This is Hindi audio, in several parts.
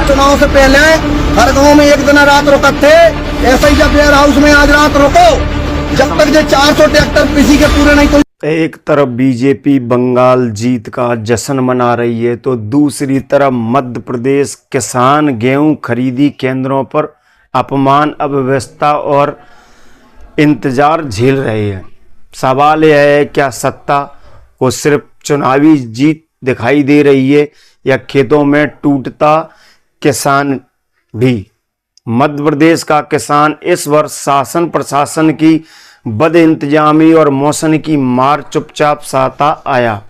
चुनाव से पहले हर गांव में एक दिन रात रुकत थे, ऐसा ही जब वेयर हाउस में आज रात रुको, जब तक ये 400 ट्रैक्टर किसी के पूरे नहीं। एक तरफ बीजेपी बंगाल जीत का जश्न मना रही है तो दूसरी तरफ मध्य प्रदेश किसान गेहूं खरीदी केंद्रों पर अपमान, अव्यवस्था और इंतजार झेल रहे हैं। सवाल यह है, क्या सत्ता को सिर्फ चुनावी जीत दिखाई दे रही है या खेतों में टूटता किसान भी? मध्य प्रदेश का किसान इस वर्ष शासन प्रशासन की बद इंतजामी और मौसम की मार चुपचाप सहता आया।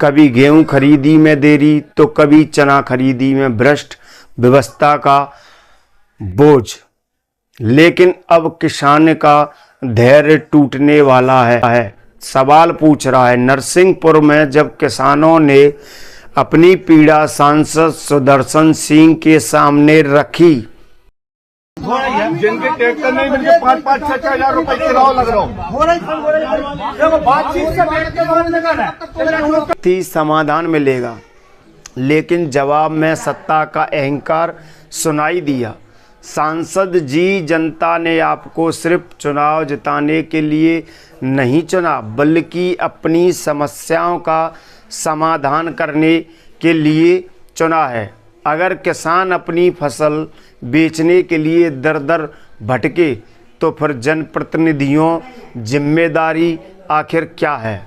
कभी गेहूं खरीदी में देरी तो कभी चना खरीदी में भ्रष्ट व्यवस्था का बोझ। लेकिन अब किसान का धैर्य टूटने वाला है। सवाल पूछ रहा है, नरसिंहपुर में जब किसानों ने अपनी पीड़ा सांसद सुदर्शन सिंह के सामने रखी, जिनके ट्रैक्टर नहीं मिलके 5-5-6 हजार रुपए किराया लग रहा है समाधान मिलेगा, लेकिन जवाब में सत्ता का अहंकार सुनाई दिया। सांसद जी, जनता ने आपको सिर्फ चुनाव जिताने के लिए नहीं चुना, बल्कि अपनी समस्याओं का समाधान करने के लिए चुना है। अगर किसान अपनी फसल बेचने के लिए दर दर भटके तो फिर जनप्रतिनिधियों जिम्मेदारी आखिर क्या है?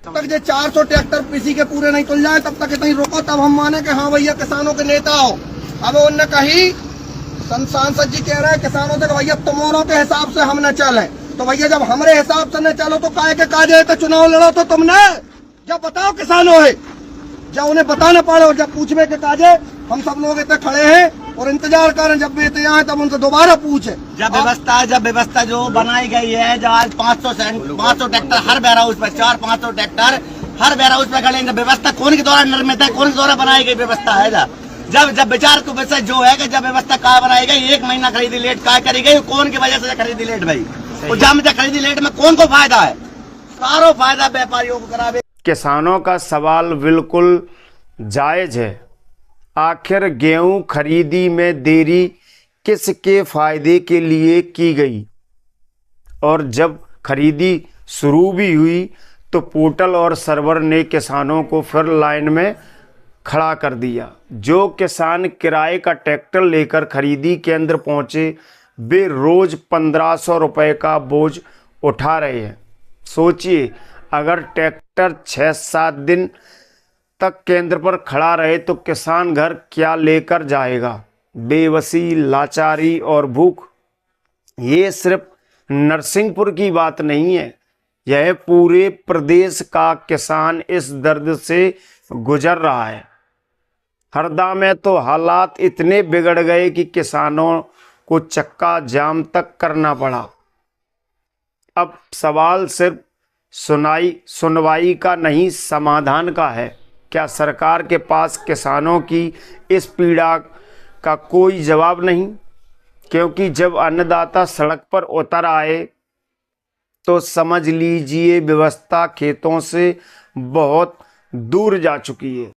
तब तक ये 400 ट्रैक्टर किसी के पूरे नहीं खुल जाए, तब तक इतनी रोको, तब हम माने कि हाँ भैया किसानों के नेता हो। अब उनने कही, सांसद जी कह रहे हैं किसानों से, भैया तुम्हारों के हिसाब से हम न चले, तो भैया जब हमारे हिसाब से न चलो तो काहे के काजे तो चुनाव लड़ो तो तुमने जब बताओ किसानों है, जब उन्हें बताना पड़े और जब पूछने के काजे हम सब लोग इतने खड़े हैं और इंतजार करें, जब वे इतने आए तब उनसे दोबारा पूछे। जब व्यवस्था जो बनाई गई है, जब आज 500 ट्रैक्टर हर वेयर हाउस पर, 400-500 ट्रैक्टर हर वेयर हाउस पर खड़े, व्यवस्था कौन के द्वारा निर्मित है, कौन के द्वारा बनाई गई व्यवस्था है? जब विचार को वैसे जो है कि जब व्यवस्था कहाँ बनाई गई, 1 महीना खरीदी लेट कहाँ करी गई, कौन की वजह से खरीदी लेट भाई? और जब खरीदी लेट में कौन को फायदा है? सारो फायदा व्यापारियों को करावे। किसानों का सवाल बिल्कुल जायज है। आखिर गेहूं खरीदी में देरी किसके फायदे के लिए की गई? और जब खरीदी शुरू भी हुई तो पोर्टल और सर्वर ने किसानों को फिर लाइन में खड़ा कर दिया। जो किसान किराए का ट्रैक्टर लेकर खरीदी केंद्र पहुंचे, वे रोज 1500 रुपए का बोझ उठा रहे हैं। सोचिए, अगर ट्रैक्टर 6-7 दिन तक केंद्र पर खड़ा रहे तो किसान घर क्या लेकर जाएगा? बेबसी, लाचारी और भूख। ये सिर्फ नरसिंहपुर की बात नहीं है, यह पूरे प्रदेश का किसान इस दर्द से गुजर रहा है। हरदा में तो हालात इतने बिगड़ गए कि किसानों को चक्का जाम तक करना पड़ा। अब सवाल सिर्फ सुनवाई का नहीं, समाधान का है। क्या सरकार के पास किसानों की इस पीड़ा का कोई जवाब नहीं? क्योंकि जब अन्नदाता सड़क पर उतर आए तो समझ लीजिए व्यवस्था खेतों से बहुत दूर जा चुकी है।